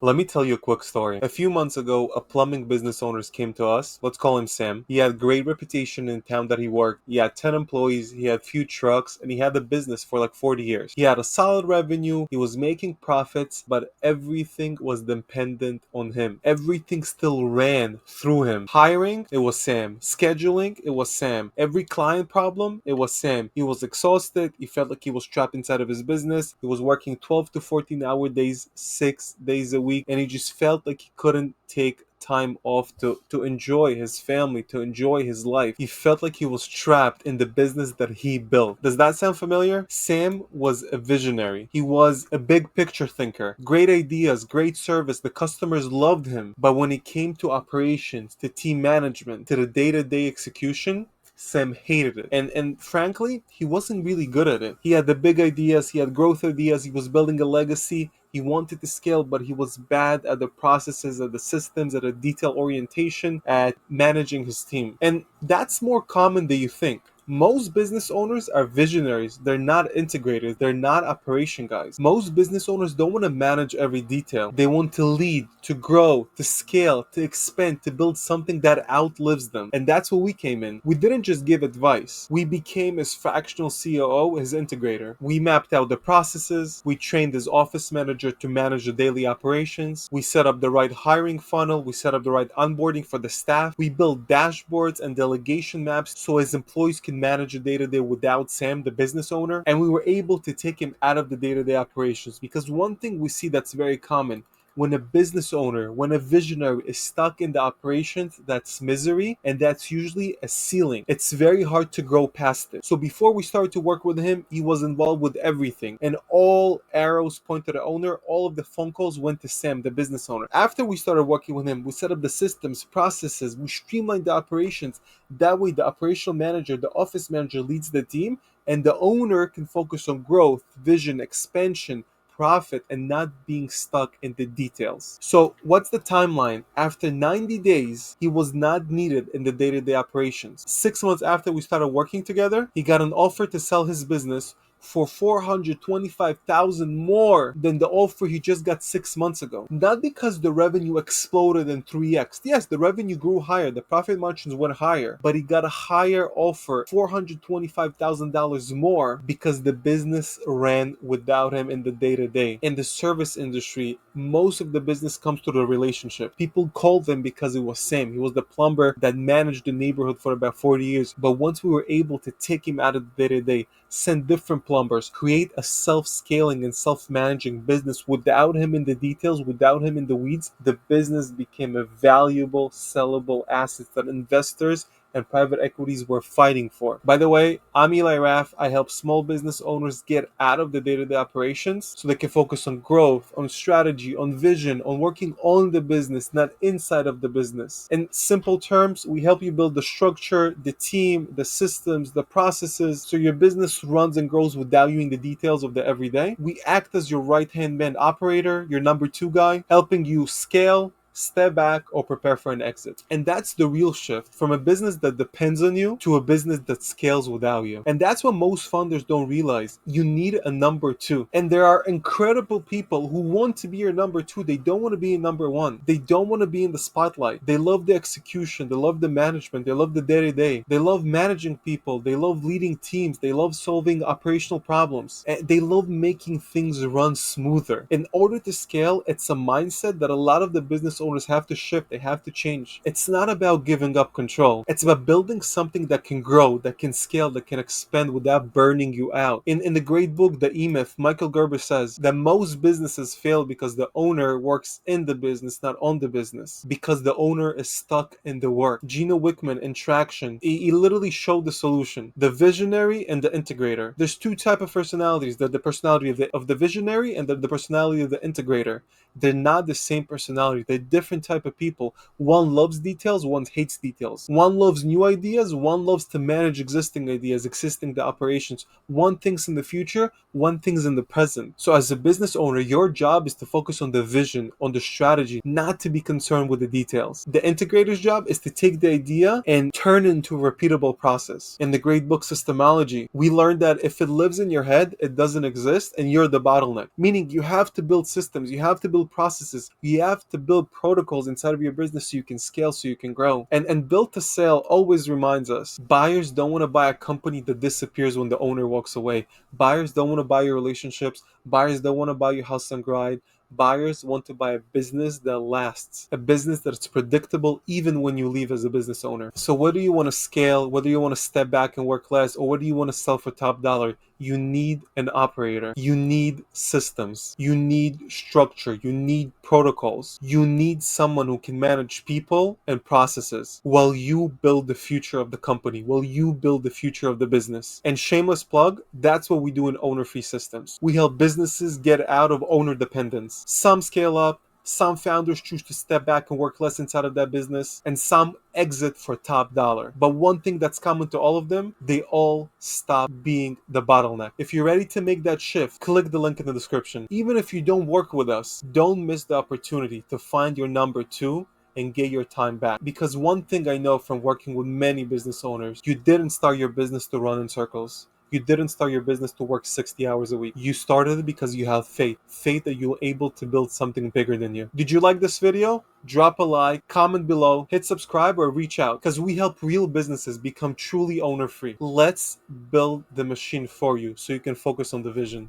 Let me tell you a quick story. A few months ago, a plumbing business owner came to us. Let's call him Sam. He had great reputation in town that he worked. He had 10 employees, he had few trucks, and he had the business for like 40 years. He had a solid revenue, he was making profits, but everything was dependent on him. Everything still ran through him. Hiring, it was Sam. Scheduling, it was Sam. Every client problem, it was Sam. He was exhausted. He felt like he was trapped inside of his business. He was working 12 to 14-hour days, 6 days a week, and he just felt like he couldn't take time off to enjoy his family, to enjoy his life. He felt like he was trapped in the business that he built. Does that sound familiar? Sam was a visionary. He was a big picture thinker. Great ideas, great service. The customers loved him. But when it came to operations, to team management, to the day-to-day execution, Sam hated it. And frankly, he wasn't really good at it. He had the big ideas, he had growth ideas, he was building a legacy. He wanted to scale, but he was bad at the processes, at the systems, at the detail orientation, at managing his team. And that's more common than you think. Most business owners are visionaries. They're not integrators. They're not operation guys. Most business owners don't want to manage every detail. They want to lead, to grow, to scale, to expand, to build something that outlives them. And that's where we came in. We didn't just give advice. We became his fractional COO, his integrator. We mapped out the processes. We trained his office manager to manage the daily operations. We set up the right hiring funnel. We set up the right onboarding for the staff. We built dashboards and delegation maps so his employees can manage the day-to-day without Sam, the business owner. And we were able to take him out of the day-to-day operations, because one thing we see that's very common: when a business owner, when a visionary is stuck in the operations, that's misery, and that's usually a ceiling. It's very hard to grow past it. So before we started to work with him, he was involved with everything, and all arrows point to the owner. All of the phone calls went to Sam, the business owner. After we started working with him, we set up the systems, processes, we streamlined the operations. That way the operational manager, the office manager, leads the team, and the owner can focus on growth, vision, expansion, profit, and not being stuck in the details. So what's the timeline? After 90 days, he was not needed in the day-to-day operations. 6 months after we started working together, he got an offer to sell his business for 425,000 more than the offer he just got 6 months ago. Not because the revenue exploded in 3x. Yes, the revenue grew higher, the profit margins went higher, but he got a higher offer, $425,000 more, because the business ran without him in the day-to-day. In the service industry, most of the business comes through the relationship. People called him because it was Sam. He was the plumber that managed the neighborhood for about 40 years. But once we were able to take him out of the day-to-day, send different plumbers, create a self-scaling and self-managing business without him in the details, without him in the weeds, the business became a valuable, sellable asset that investors and private equities were fighting for. By the way, I'm Eli Raff. I help small business owners get out of the day-to-day operations so they can focus on growth, on strategy, on vision, on working on the business, not inside of the business. In simple terms, we help you build the structure, the team, the systems, the processes, so your business runs and grows without you in the details of the everyday. We act as your right-hand man operator, your number two guy, helping you scale, step back, or prepare for an exit. And that's the real shift from a business that depends on you to a business that scales without you. And that's what most founders don't realize. You need a number two. And there are incredible people who want to be your number two. They don't want to be a number one. They don't want to be in the spotlight. They love the execution. They love the management. They love the day-to-day. They love managing people. They love leading teams. They love solving operational problems. And they love making things run smoother. In order to scale, it's a mindset that a lot of the business owners have to shift. They have to change. It's not about giving up control. It's about building something that can grow, that can scale, that can expand without burning you out. In the great book, The E-Myth, Michael Gerber says that most businesses fail because the owner works in the business, not on the business, because the owner is stuck in the work. Gino Wickman in Traction, he literally showed the solution: the visionary and the integrator. There's two types of personalities: the personality of the visionary and the personality of the integrator. They're not the same personality. They're different type of people. One loves details, one hates details. One loves new ideas, one loves to manage existing ideas, existing the operations. One thinks in the future, one thinks in the present. So as a business owner, your job is to focus on the vision, on the strategy, not to be concerned with the details. The integrator's job is to take the idea and turn it into a repeatable process. In the great book Systemology, we learned that if it lives in your head, it doesn't exist, and you're the bottleneck. Meaning you have to build systems, you have to build build processes. You have to build protocols inside of your business so you can scale, so you can grow. And build to sale always reminds us, buyers don't want to buy a company that disappears when the owner walks away. Buyers don't want to buy your relationships. Buyers don't want to buy your house and grind. Buyers want to buy a business that lasts, a business that's predictable even when you leave as a business owner. So whether you want to scale, whether you want to step back and work less, or whether you want to sell for top dollar, you need an operator. You need systems. You need structure. You need protocols. You need someone who can manage people and processes while you build the future of the company, while you build the future of the business. And shameless plug, that's what we do in Owner Free Systems. We help businesses get out of owner dependence. Some scale up, some founders choose to step back and work less inside of that business, and some exit for top dollar. But one thing that's common to all of them, they all stop being the bottleneck. If you're ready to make that shift, click the link in the description. Even if you don't work with us, don't miss the opportunity to find your number two and get your time back. Because one thing I know from working with many business owners, you didn't start your business to run in circles. You didn't start your business to work 60 hours a week. You started it because you have faith. Faith that you're able to build something bigger than you. Did you like this video? Drop a like, comment below, hit subscribe, or reach out, because we help real businesses become truly owner free. Let's build the machine for you so you can focus on the vision.